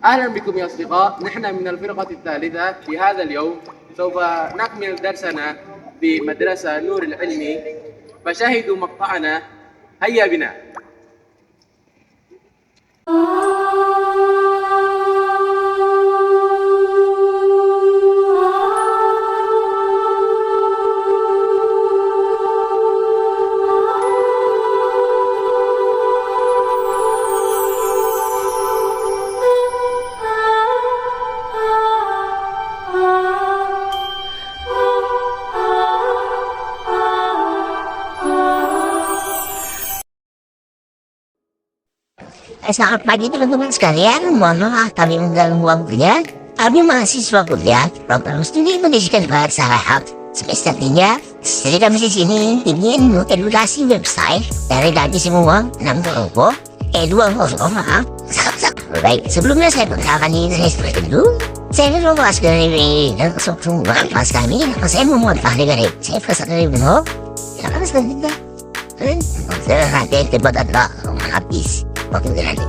أهلا بكم يا أصدقاء، نحن من الفرقة الثالثة. في هذا اليوم سوف نكمل درسنا بمدرسة نور العلمي، فشاهدوا مقطعنا. هيا بنا. Selamat pagi teman-teman sekalian, mohon maaf kami mengganggu waktunya. Kami mahasiswa kuliah program studi pendidikan bahasa Arab semester 3. Jadi kami di sini ingin mengedukasi website dari tadi semua 6 kelompok, 2 kelompok, maaf. Baik, sebelumnya saya perkenalkan diri saya seperti itu. Saya Romas dari dan semua kelas kami. Saya memuat dari saya pesan dari Beno. Ya kan selanjutnya. Saya nanti debat adalah habis. Waktu nanti.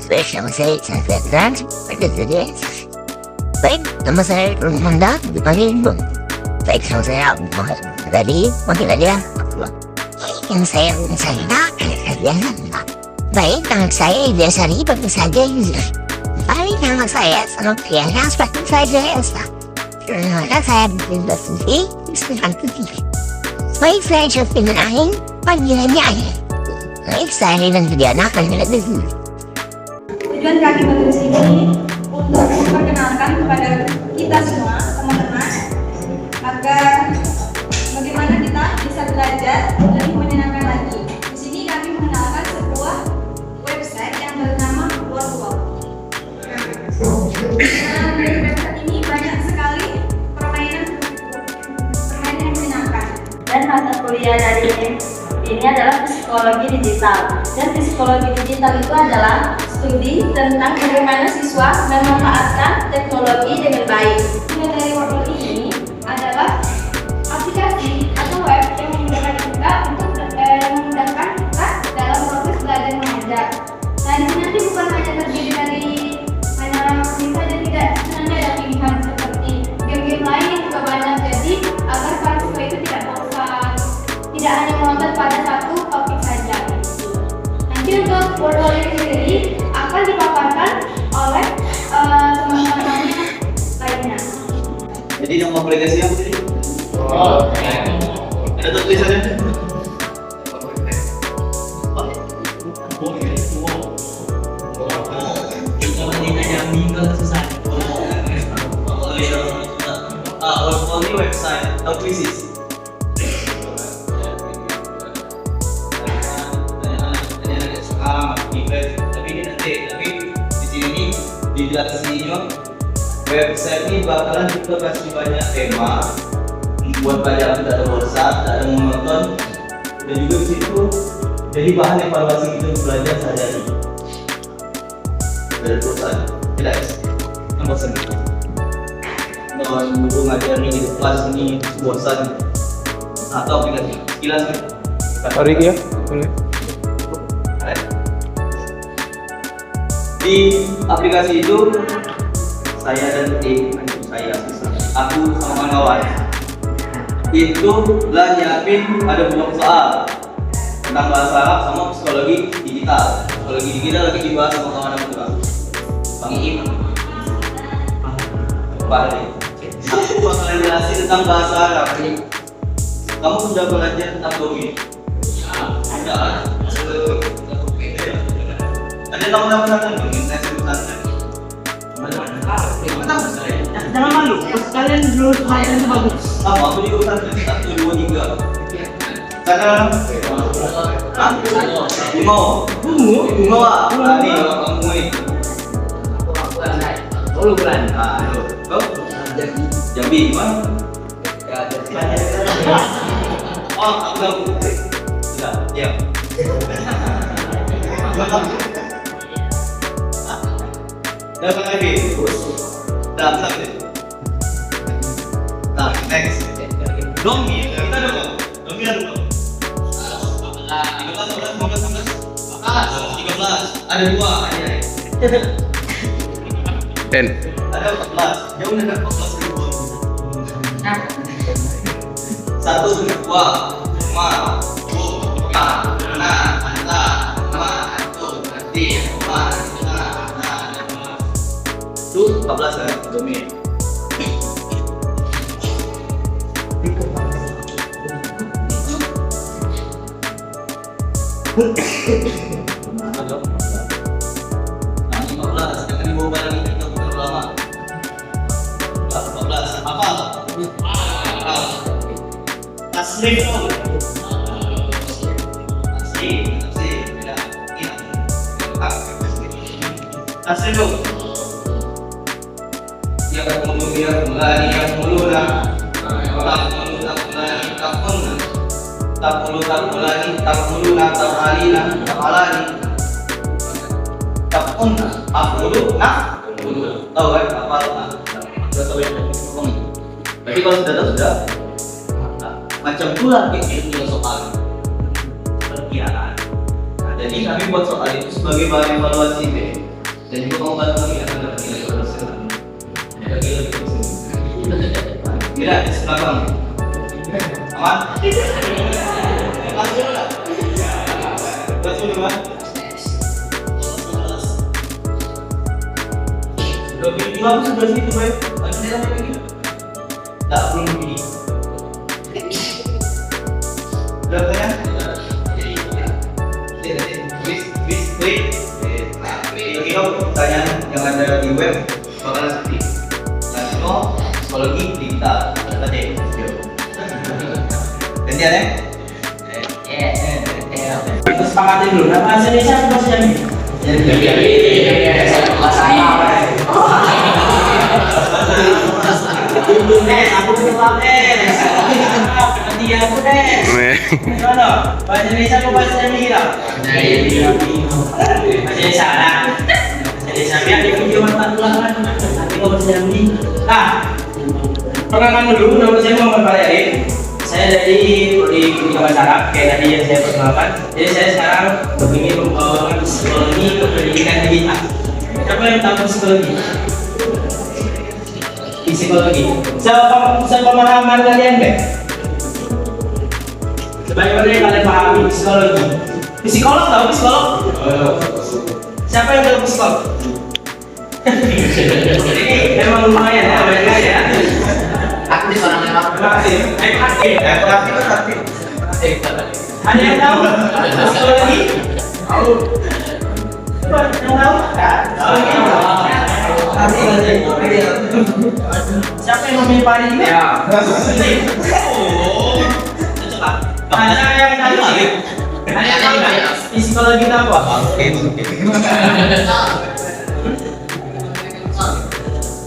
Spesial saya Ferdinand seperti baik, nama saya Rumanda dipanggil Bung. Baik, sama saya tadi mungkin aja yang saya biasa. Baik, nama saya Ilyasari, bagi saja user. Baik, nama saya sangat biasa seperti saja Elsa. Ternyata saya berpindah-pindah seperti itu. Baik, saya coba lain panggilannya. Baik, saya dan Juliana akan melihat dulu. Tujuan kami bagi sini untuk memperkenalkan kepada kita semua teman-teman agar bagaimana kita bisa belajar lebih menyenangkan lagi. Di sini kami mengenalkan sebuah website yang bernama WordWalk. Nah, di website ini banyak sekali permainan yang menyenangkan. Dan mata kuliah dari ini adalah psikologi digital, dan psikologi digital itu adalah studi tentang bagaimana siswa memanfaatkan teknologi dengan baik. Tujuan dari WordWalk ini adalah aplikasi atau web yang memudahkan kita untuk memudahkan kita dalam proses belajar mengajar. Nah, di sini nanti bukan hanya terdiri dari hanya bisa dan tidak, sebenarnya ada pilihan seperti game-game lain yang juga banyak. Jadi agar para siswa itu tidak bosan, tidak hanya menonton pada satu topik saja. Nanti untuk WordWalk ini sendiri akan dipaparkan oleh teman-teman lainnya. Jadi nama aplikasi apa tadi? Ada tulisannya? Ini website atau krisis? Tapi di sini dijelasinnya website ini bakalan kita kasih banyak tema buat pelajaran tidak ada bosan, tidak ada monoton, dan juga di situ jadi bahan evaluasi kita belajar sehari-hari. Dari bosan, tidak bosan. Kalau guru ngajar ini di kelas ini bosan atau aplikasi kilas kan? Sorry ya, boleh. Di aplikasi itu saya dan aku sama kawan itu lah nyiapin ada blok soal tentang bahasa Arab sama psikologi digital. Psikologi digital lagi dibahas sama kawan aku juga, Bang Iim. Aku bakalan jelasin tentang bahasa Arab. Kamu sudah belajar tentang domain? Sudah. Ada nama-nama domain saya sebutkan. Jangan malu, kalian dulu kemarin itu bagus. Sama, aku juga urusan 1, 2, 3. Sekarang bungo ini kamu ini. Bulan. Kau? Jambi mana? Oh, aku tahu. Sudah, ya. Dapat lagi. Dapat. Nah, next. Domi, kita dong. Domi ada dong. 13, 14, 15, 16. 13. Ada 2 aja. Den. Ada 14. Jauh ada 14 ribu. 1, 2, 5, 6, 6, 6, 14 kan? Demi. Halo. 15, jangan dibawa barang ini terlalu lama. 14, apa? Tasrif dong. Tasrif, beda. Tasrif dong. Yang kemudian mulai yang muluna, tak mulani, tak muluna, tak alina, tak alani, tak unna, afuluna, tahu kan apa? Sudah tahu ya? Tapi kalau sudah tahu sudah. Macam pula ini juga soal perkiraan. Nah, jadi kami buat soal itu sebagai bahan evaluasi deh. Dan juga mau bantu kami akan dapat nilai berhasil. Tidak, di sebelah kamu. Aman? Langsung lah. Langsung dulu kan? Sudah pilih aku sudah situ baik. Lagi saya sampai begini. Tak belum begini. Udah kan? Ini pertanyaan yang ada di web bakalan seperti Lasino, psikologi, digital, apa deh? Gantian ya? Kita sepakatin dulu. Nah, bahasa Indonesia apa bahasa Jambi? Aku kenal nanti aku Gimana? Bahasa Indonesia apa bahasa Jambi kita? Bahasa Indonesia lah. Bahasa Indonesia biar di video mata ulangan. Nanti kau bahasa Jambi. Perkenalkan dulu, nama saya Muhammad Faryadin. Saya dari Pendidikan Masyarakat, kayak tadi yang saya perkenalkan. Jadi saya sekarang ingin membawakan psikologi ke pendidikan digital. Siapa yang tahu psikologi? Psikologi. Sepemahaman kalian deh. Sebagaimana yang kalian pahami psikologi. Psikolog tahu psikolog? Siapa yang tahu psikolog? Ini memang lumayan ya, mereka ya. Aktif orang memang. Aktif. Ada yang tahu psikologi? Tahu. Yang tahu? Siapa yang memilih pari ini? Ya. Ada yang tahu? Ada yang tahu nggak? Psikologi itu apa?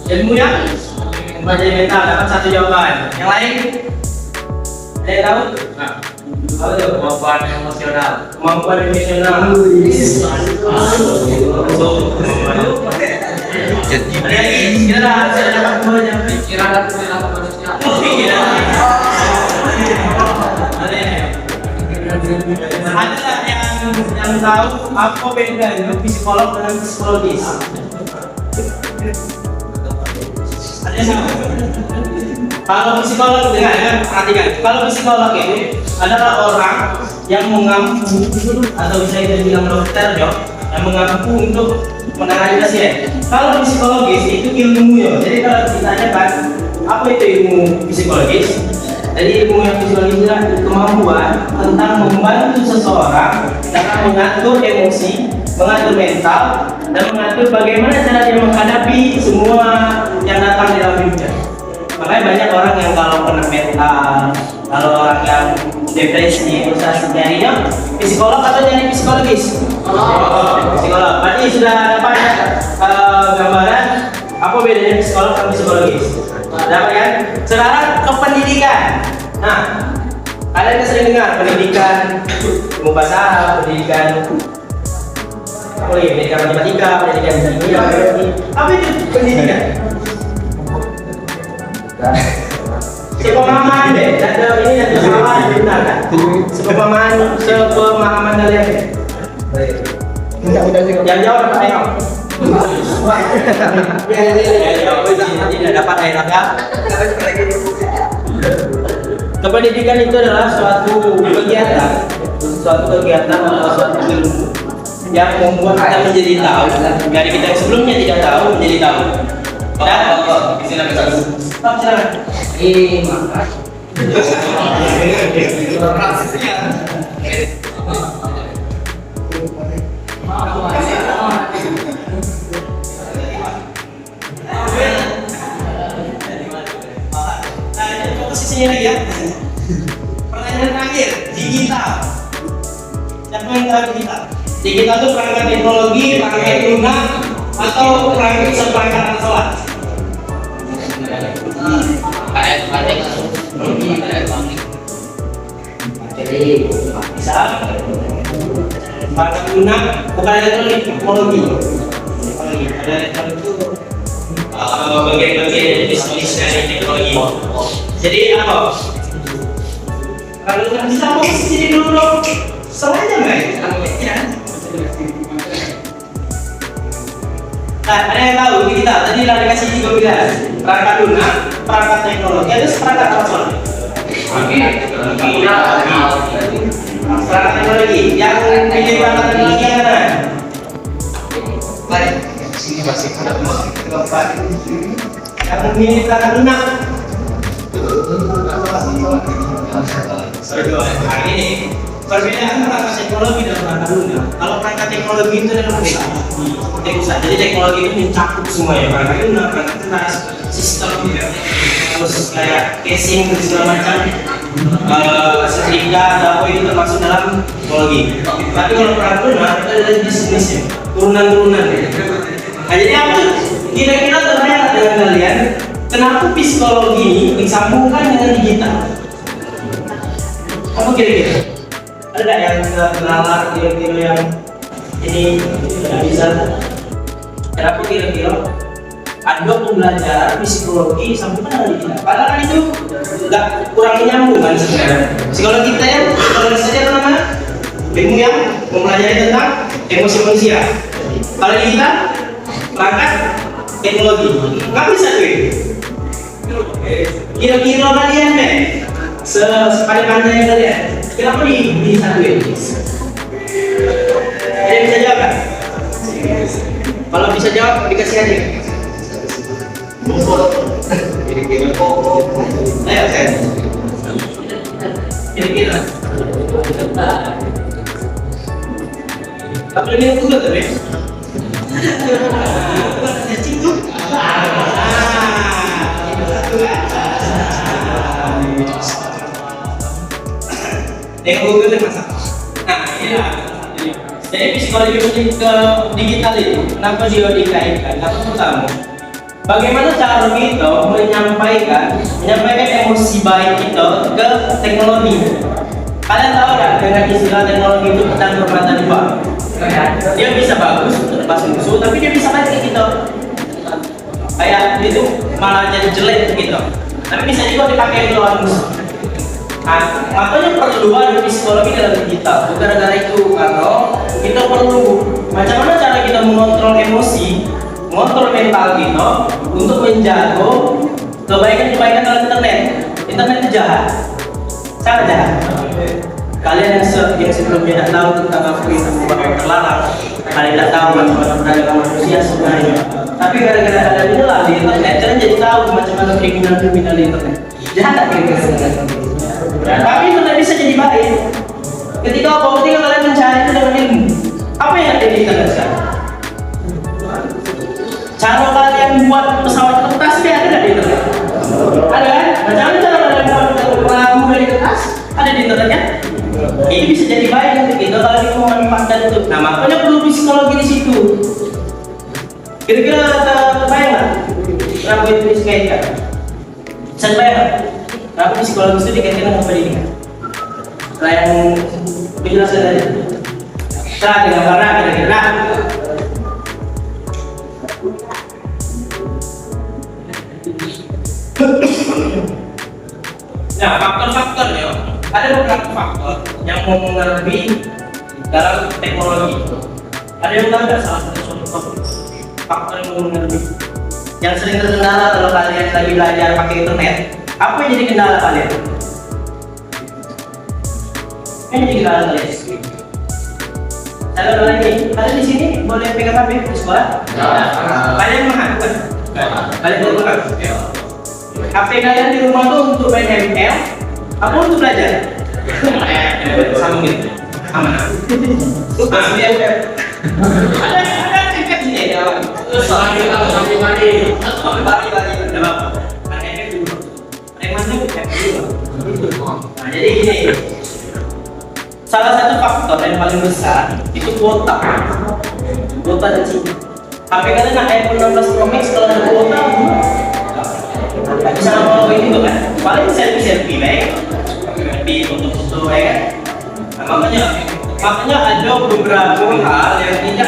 Ilmunya pembelajaran mental, dapat 1 jawaban. Yang lain? Ada yang tahu? Apa itu? Kemampuan emosional. Kemampuan emosional. Ada lagi? Kira saya dapat 2 jam. Pikiran dan perilaku manusia. Ada yang tahu apa bedanya psikolog dengan psikologis? Ada yang tahu? Kalau psikolog dengan perhatikan, kalau psikolog ini adalah orang yang mengampu atau bisa kita bilang dokter ya, yang mengampu untuk menangani pasien. Kalau psikologis itu ilmu ya. Jadi kalau ditanyakan apa itu ilmu psikologis? Jadi ilmu yang psikologis adalah kemampuan tentang membantu seseorang dalam mengatur emosi, mengatur mental, dan mengatur bagaimana cara dia menghadapi semua yang datang di dalam hidupnya. Makanya banyak orang yang kalau kena mental, kalau orang yang depresi, frustasi, nyarinya psikolog atau nyari psikologis? Psikolog. Berarti sudah dapat gambaran apa bedanya psikolog dan psikologis? Dapat kan? Sekarang ke pendidikan. Nah, kalian sering dengar pendidikan ilmu bahasa, pendidikan apa lagi? Pendidikan matematika, pendidikan kimia, apa itu pendidikan? Sepemahaman deh, ada ini ada salah benar kan? Sepemahaman kalian deh. Yang jawab dapat air. Yang jawab tidak dapat air ya. Kependidikan itu adalah suatu kegiatan atau suatu ilmu yang membuat kita menjadi tahu dari kita yang sebelumnya tidak tahu menjadi tahu. Posisinya lagi ya. Pertanyaan terakhir, digital. Siapa yang tahu digital? Digital itu perangkat teknologi, perangkat lunak, atau perangkat seperangkat sholat? Jadi bisa perangkat lunak bukan elektronik, teknologi. Ada elektronik itu bagian-bagian bisnis dari teknologi. Jadi apa? Kalau nggak bisa fokus sini dulu dong. Soalnya baik. Nah, ada yang tahu kita tadi udah dikasih juga bilang perangkat lunak, perangkat teknologi, ada perangkat apa soal? Perangkat teknologi. Yang pilih perangkat teknologi yang mana? Yang memilih perangkat lunak. Ini perbedaan perangkat teknologi dan perangkat lunak. Kalau perangkat teknologi itu adalah seperti pusat. Jadi teknologi itu mencakup semua ya, perangkat lunak, perangkat keras, sistem, terus kayak casing dan segala macam, setrika atau apa itu termasuk dalam teknologi. Tapi kalau perangkat lunak itu ada jenis-jenisnya, turunan-turunan. Nah jadi apa? Kira-kira terbayang dengan kalian? Kenapa psikologi ini disambungkan dengan digital? Apa kira-kira? Ada nggak yang kenalan kira-kira yang ini tidak bisa? Kenapa kira-kira ada pembelajaran psikologi sambungkan dengan digital? Padahal kan itu nggak kurang menyambung kan sebenarnya. Psikologi kita ya, kalau saja namanya ilmu yang mempelajari tentang emosi manusia. Kalau digital, perangkat teknologi, nggak bisa tuh. Kira-kira kalian deh, sepandai-pandai kalian, kenapa disatuin? Ada yang bisa jawab kan? Kalau bisa jawab, dikasih aja. Ayo, saya. Kira-kira. Tapi ini juga tapi. Yang Google itu masalah. Nah, ini jadi psikologi ke digital itu kenapa dia dikaitkan? Karena pertama, bagaimana cara kita menyampaikan emosi baik itu ke teknologi? Kalian tahu nggak dengan istilah teknologi itu pedang bermata dua? Dia bisa bagus untuk lepas musuh, tapi dia bisa baik gitu. Kayak itu malah jadi jelek gitu. Tapi bisa juga dipakai untuk lawan musuh. Nah, makanya perlu ada psikologi dalam digital. Gara-gara itu kalau kita perlu macam mana cara kita mengontrol emosi, mengontrol mental kita untuk menjaga kebaikan-kebaikan dalam internet. Internet itu jahat, sangat jahat. Kalian yang sebelumnya tidak tahu tentang apa itu bahwa terlarang, kalian tidak tahu bagaimana perdagangan manusia sebenarnya. Tapi gara-gara ada inilah di internet, kalian jadi tahu macam mana kriminal di internet. Jahat kira-kira. Tapi internet bisa jadi baik. Ketika kalian mencari itu dengan ilmu. Apa yang ada di internet sekarang? Cara kalian buat pesawat kertas dia ada nggak di internet? Ada kan? Macam mana cara kalian buat perahu dari kertas? Ada di internetnya? Ini bisa jadi baik untuk kita kalau kita memanfaatkan itu. Nah makanya perlu psikologi di situ. Kira-kira terbayang nggak? Kenapa itu dikaitkan? Bisa terbayang? Kenapa psikologi itu dikaitkan dengan pendidikan? Nah yang penjelasan tadi. Setelah tidak pernah kira-kira. Nah faktor-faktor ya. Ada beberapa faktor yang mempengaruhi dalam teknologi. Ada yang tahu nggak salah satu contoh faktor yang mengenai yang sering terkendala kalau kalian lagi belajar pakai internet? Apa yang jadi kendala kalian? Yang jadi kendala kalian? Saya ulang lagi, kalian di sini boleh pegang HP di sekolah? Kalian mahal bukan? Kalian boleh bukan? HP kalian di rumah tuh untuk main ML, apa untuk belajar? Sama gitu, aman. Ada efek sini ya. Bagi. Nah, jadi gini, salah satu faktor yang paling besar itu kuota dan SIM. HP kalian iPhone 16 Pro Max kalau ada kuota, nggak bisa mau itu kan? Paling selfie baik, tapi foto-foto ya kan? Nah, makanya ada beberapa hal yang kita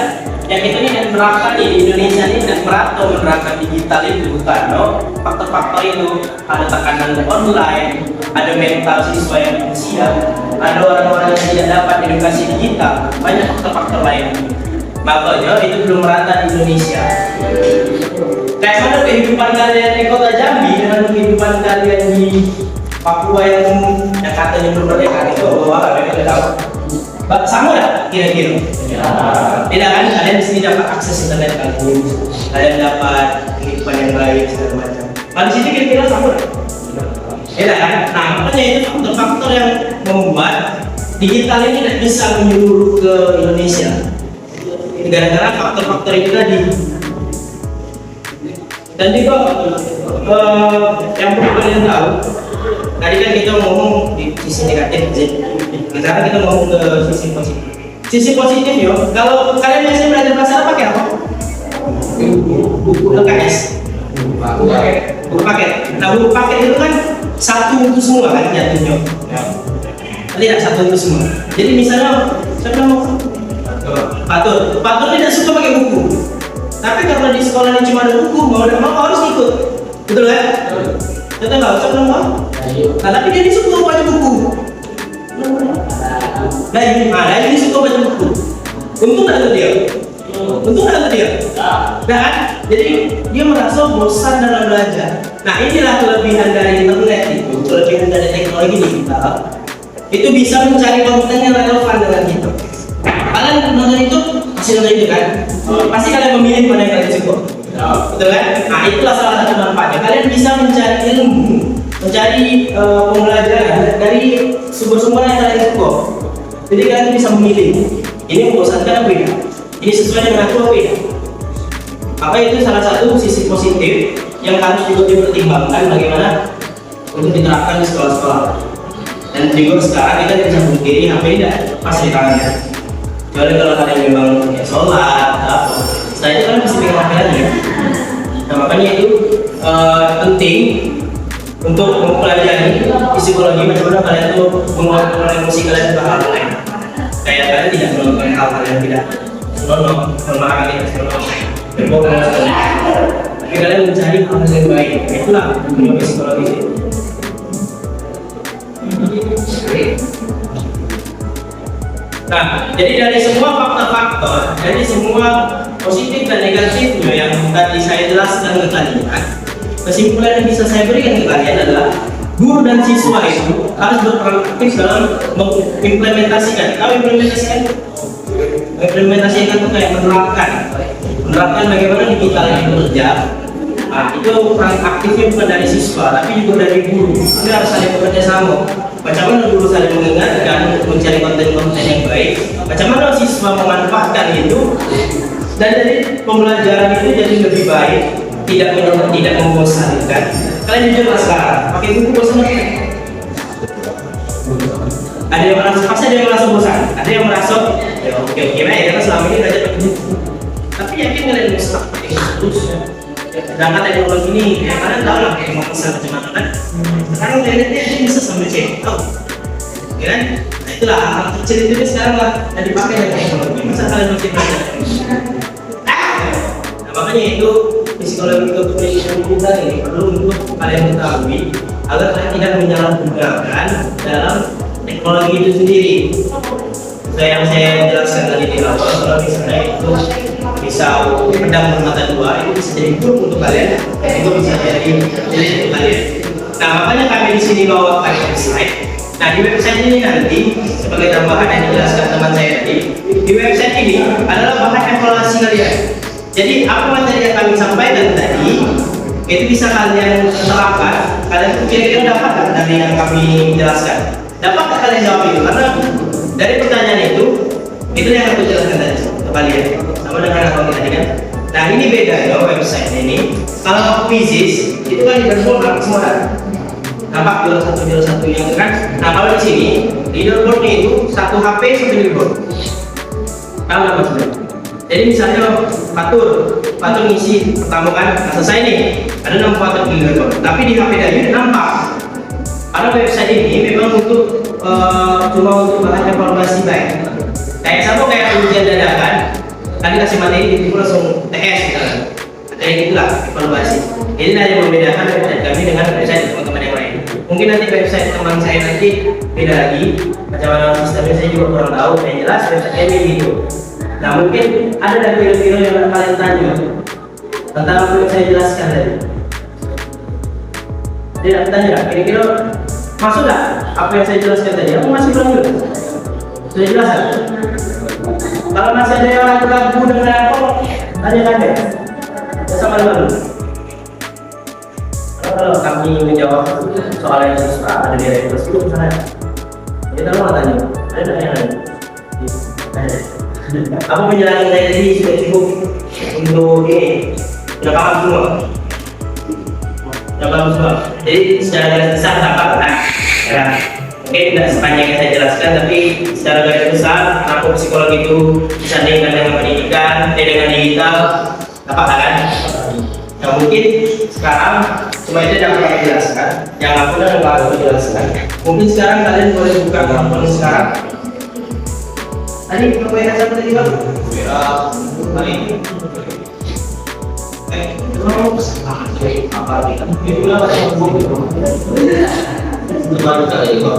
ini dan menerapkan di Indonesia ini dan merata menerapkan digital itu karena faktor-faktor itu ada tekanan online, ada mental siswa yang siap, ada orang-orang yang tidak dapat edukasi digital, banyak faktor-faktor lain. Makanya itu belum merata di Indonesia. Kayak mana kehidupan kalian di kota Jambi dengan kehidupan kalian di Papua yang katanya belum merdeka itu, wah kalian tahu. Sama ya kira-kira? Tidak kan? Kalian di sini dapat akses internet kalian dapat kehidupan yang baik segala macam. Kalau di sini kira-kira sama? Tidak kan? Nah makanya itu faktor-faktor yang membuat digital ini tidak bisa menyeluruh ke Indonesia. Gara-gara faktor-faktor itu tadi. Dan juga yang perlu kalian tahu, tadi kan kita ngomong di sisi negatif, sekarang kita ngomong ke sisi positif. Sisi positif yo, kalau kalian biasanya belajar bahasa Arab pakai apa? Buku LKS. Buku paket. Nah buku paket itu kan satu untuk semua kan jatuhnya. Tidak satu untuk semua. Jadi misalnya siapa mau? Patur tidak suka pakai buku. Tapi karena di sekolah ini cuma ada buku, mau tidak mau harus ikut. Betul kan? Kita nggak usah mau. Nah tapi dia disuruh baca buku. Nah ini suka baca buku. Untung nggak dia. Nah, jadi dia merasa bosan dalam belajar. Nah inilah kelebihan dari internet itu, kelebihan dari teknologi digital. Itu bisa mencari konten yang relevan dengan kita. Kalian nonton itu pasti nonton itu kan? Pasti kalian memilih mana yang kalian suka. Betul kan? Nah itulah salah satu manfaatnya. Kalian bisa mencari ilmu, mencari pembelajaran dari sumber-sumber yang kalian suka. Jadi kalian bisa memilih. Ini membosankan apa ya? Ini sesuai dengan aku apa ya? Maka itu salah satu sisi positif yang harus juga dipertimbangkan bagaimana untuk diterapkan di sekolah-sekolah. Dan juga sekarang kita bisa pungkiri HP tidak pas di tangannya. Kecuali kalau kalian memang ya, sholat, apa. Setelah itu kalian mesti pegang HP lagi. Nah makanya itu penting untuk mempelajari psikologi bagaimana kalian tuh mengelola emosi kalian ke hal lain. Kayak kalian tidak melakukan hal-hal yang tidak senonoh, memaafkan tidak senonoh, berbohong tapi kalian mencari hal yang baik. Itulah dunia psikologi. Nah, jadi dari semua faktor-faktor, dari semua positif dan negatifnya yang tadi saya jelaskan ke kalian, kesimpulan yang bisa saya berikan ke kalian adalah guru dan siswa itu harus berperan aktif dalam mengimplementasikan. Tahu implementasikan? Implementasikan itu kayak menerapkan bagaimana digital ini bekerja. Nah, itu peran aktifnya bukan dari siswa, tapi juga dari guru. Ini harus saling bekerja sama. Bagaimana guru saling mengingatkan untuk mencari konten-konten yang baik. Bagaimana siswa memanfaatkan itu, dan jadi pembelajaran itu jadi lebih baik, tidak membosankan. Kalian jujur sekarang, pakai buku bosan apa? Ada yang merasa, pasti ada yang merasa bosan, ada yang merasa ya oke baik, karena selama ini belajar pakai buku. Tapi yakin kalian bisa pakai terus. Sedangkan teknologi ini, ya kalian tahu lah mau pesan macam mana kan? Sekarang internetnya ini bisa sambil cek, tahu? Ya kan? Nah itulah hal kecil itu sekarang lah yang dipakai dengan teknologi. Masa kalian masih belajar? Nah makanya itu psikologi kepribadian kita ini perlu untuk kalian ketahui agar kalian tidak menyalahgunakan dalam teknologi itu sendiri. yang saya jelaskan tadi di awal, kalau misalnya itu bisa pedang bermata dua, itu bisa jadi burung untuk kalian, itu bisa jadi untuk kalian. Nah, makanya kami di sini bawakan website. Nah, di website ini nanti sebagai tambahan yang dijelaskan teman saya tadi, di website ini adalah bahan evaluasi kalian. Jadi apa materi yang kami sampaikan tadi itu bisa kalian terapkan. Kalian kira-kira dapat nggak dari yang kami jelaskan? Dapat nggak kalian jawab itu? Karena dari pertanyaan itu yang aku jelaskan tadi ke kalian. Sama dengan apa kita tadi kan? Nah, ini beda ya website ini. Kalau quizzes itu kan diberformat semua kan? Nampak jual satu yang kan? Nah, kalau di sini leaderboardnya itu satu HP satu leaderboard. Tahu nggak maksudnya? Jadi misalnya Fatur ngisi pertama kan, nah selesai nih, ada 6 Fatur di leaderboard. Tapi di HP Dayu nampak. Karena website ini memang untuk cuma untuk bahan evaluasi baik. Kayak sama kayak ujian dadakan, tadi kasih materi itu langsung TS misalnya. Kayak gitulah evaluasi. Ini yang membedakan website kami dengan website teman-teman yang lain. Mungkin nanti website teman saya nanti beda lagi. Macam mana sistemnya saya juga kurang tahu. Yang jelas website ini gitu. Nah, mungkin ada dari video-video yang kalian tanya tentang apa yang saya jelaskan tadi. Tidak tanya, kira-kira masuk nggak apa yang saya jelaskan tadi? Aku masih belum jelas. Sudah jelas kan? Kalau masih ada yang ragu-ragu dengan apa, tanya-tanya. Sama dulu. Kalau kami menjawab soal yang susah ada di request itu misalnya, kita mau tanya, ada yang lain? Aku menjelaskan tadi sudah cukup untuk ini, sudah paham semua. Sudah paham semua. Jadi secara garis besar dapat kan? Ya. Mungkin tidak sepanjang yang saya jelaskan, tapi secara garis besar kenapa psikologi itu disandingkan dengan pendidikan, dengan digital, dapat kan? Nah, mungkin sekarang cuma itu yang aku jelaskan, yang aku dan yang aku jelaskan. Mungkin sekarang kalian boleh buka handphone sekarang. Tadi apa yang saya tadi bang? Hari ini. Apa lagi? Itu apa yang baru kali ini.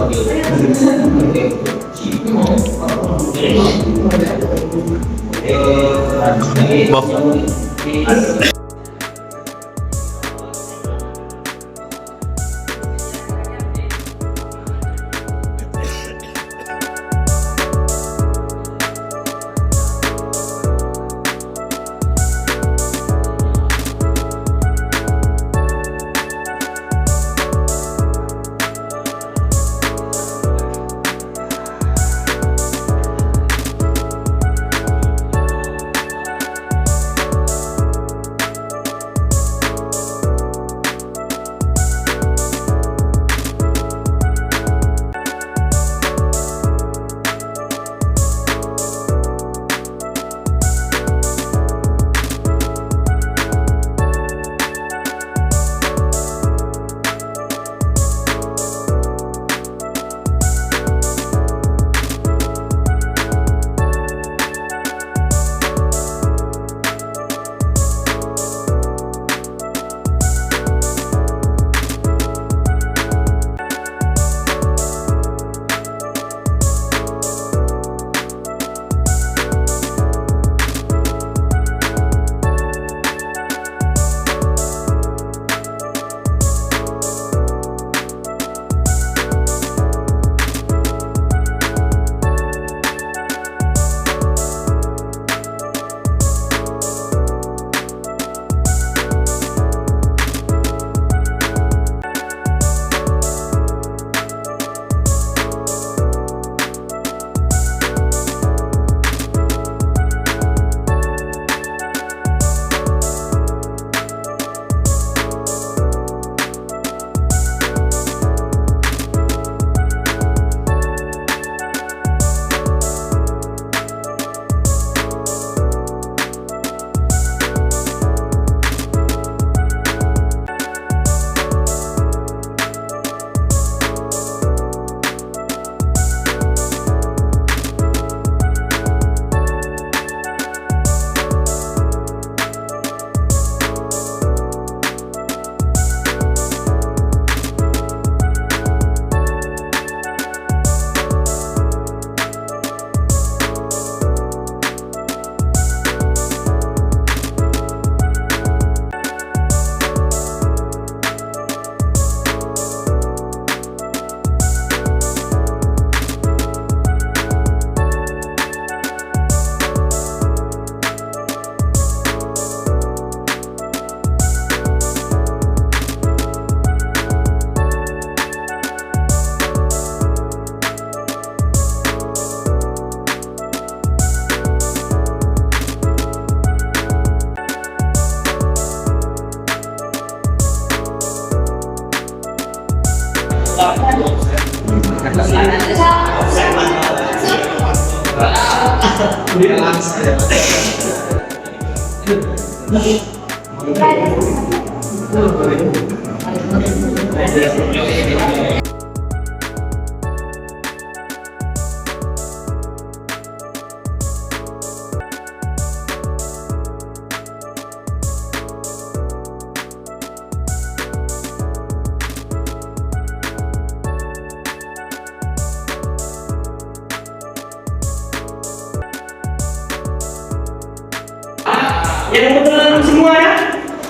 Yang betul semua ya?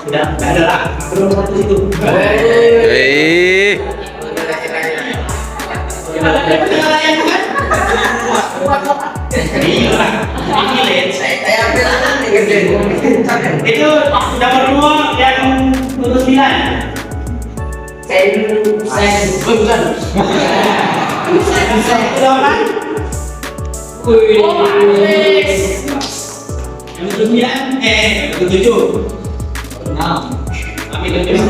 Udah, nggak ada lah. Belum satu situ. Itu nomor 2 yang lulus 9. Bukan. Berapa? Yang ke-9, ke-7. 6. Kami nomor 6.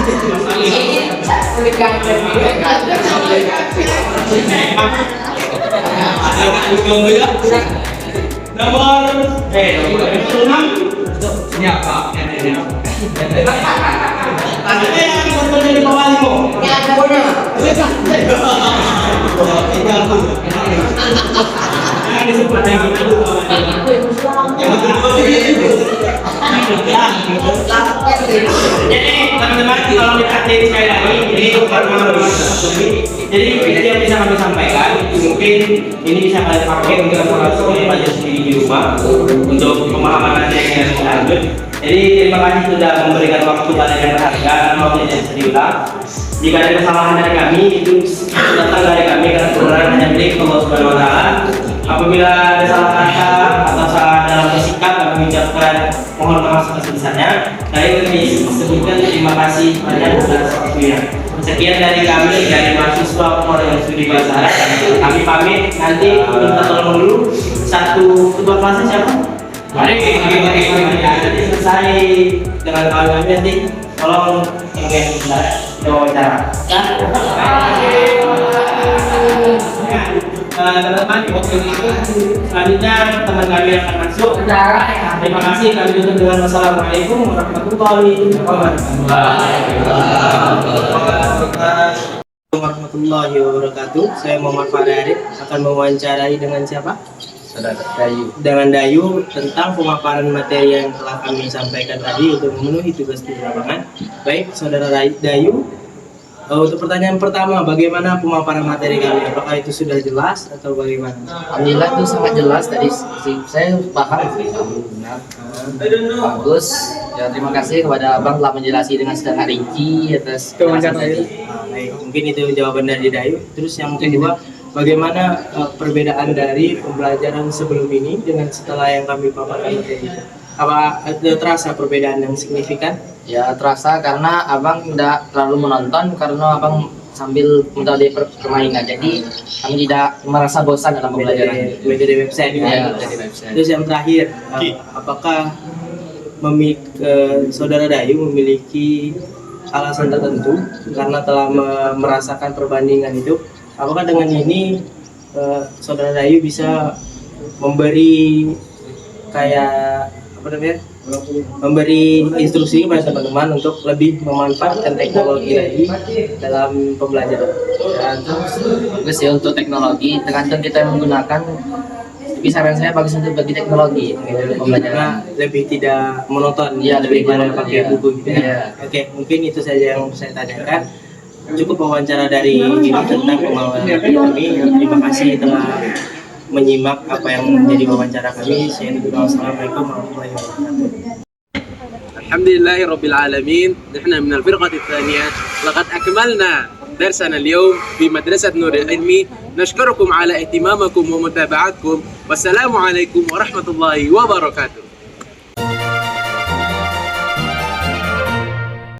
Siapa? Ada yang betul di bawah 5. Ya, ada punya. Yang disebut yang jadi teman-teman kalau diperhatiin sekali lagi ini jadi video yang bisa kami sampaikan mungkin ini bisa kalian pakai untuk evaluasi belajar sendiri di rumah untuk pemahaman nanti yang lebih lanjut. Jadi terima kasih sudah memberikan waktu kalian yang berharga dan waktu yang bisa diulang. Jika ada kesalahan dari kami itu datang dari kami karena kebenaran hanya milik Allah Subhanahu Wa Taala. Apabila ada salah kata atau salah dalam bersikap, kami ucapkan mohon maaf sebesar-besarnya. Saya ingin sebutkan terima kasih banyak atas waktunya. Sekian dari kami dari mahasiswa Pemrograman Studi Bahasa Arab. Kami pamit. Nanti minta tolong dulu satu ketua kelasnya siapa? Mari nanti selesai dengan kami nanti tolong yang wawancara. Teman-teman waktu itu selanjutnya teman kami akan masuk. Terima kasih, kami tutup dengan wassalamualaikum warahmatullahi wabarakatuh. Saya Muhammad Farah akan mewawancarai dengan siapa? Saudara Dayu. Dengan Dayu tentang pemaparan materi yang telah kami sampaikan tadi untuk memenuhi tugas di lapangan. Baik, saudara Dayu. Untuk pertanyaan pertama, bagaimana pemaparan materi kami? Apakah itu sudah jelas atau bagaimana? Alhamdulillah itu sangat jelas tadi saya paham benar bagus ya, terima kasih kepada abang telah menjelaskan dengan sangat rinci atas penjelasan tadi. Baik, mungkin itu jawaban dari Dayu. Terus yang kedua, bagaimana perbedaan dari pembelajaran sebelum ini dengan setelah yang kami paparkan materi? Apa ada terasa perbedaan yang signifikan? Ya terasa karena abang tidak terlalu menonton karena abang sambil metode permainan, jadi kami tidak merasa bosan dalam pembelajaran. Metode website Ya, dari website. Terus yang terakhir, apakah saudara Dayu memiliki alasan tertentu karena telah merasakan perbandingan itu? Apakah dengan ini saudara Dayu bisa memberi kayak memberi instruksi kepada teman-teman untuk lebih memanfaatkan teknologi lagi dalam pembelajaran? Ya, bagus ya untuk teknologi, tergantung kita yang menggunakan. Tapi saran saya bagus untuk bagi teknologi untuk pembelajaran. Karena lebih tidak monoton, Iya, lebih daripada monoton, pakai iya. buku gitu ya. Iya. Oke, mungkin itu saja yang saya tanyakan. Cukup wawancara dari ini tentang pemaparan kami. Terima kasih telah menyimak apa yang menjadi wawancara kami. Saya tutup. Wassalamualaikum warahmatullahi wabarakatuh. الحمد لله رب العالمين. نحن من الفرقة الثانية لقد أكملنا درسنا اليوم في مدرسة نور العلمي. نشكركم على اهتمامكم ومتابعتكم، والسلام عليكم ورحمة الله وبركاته.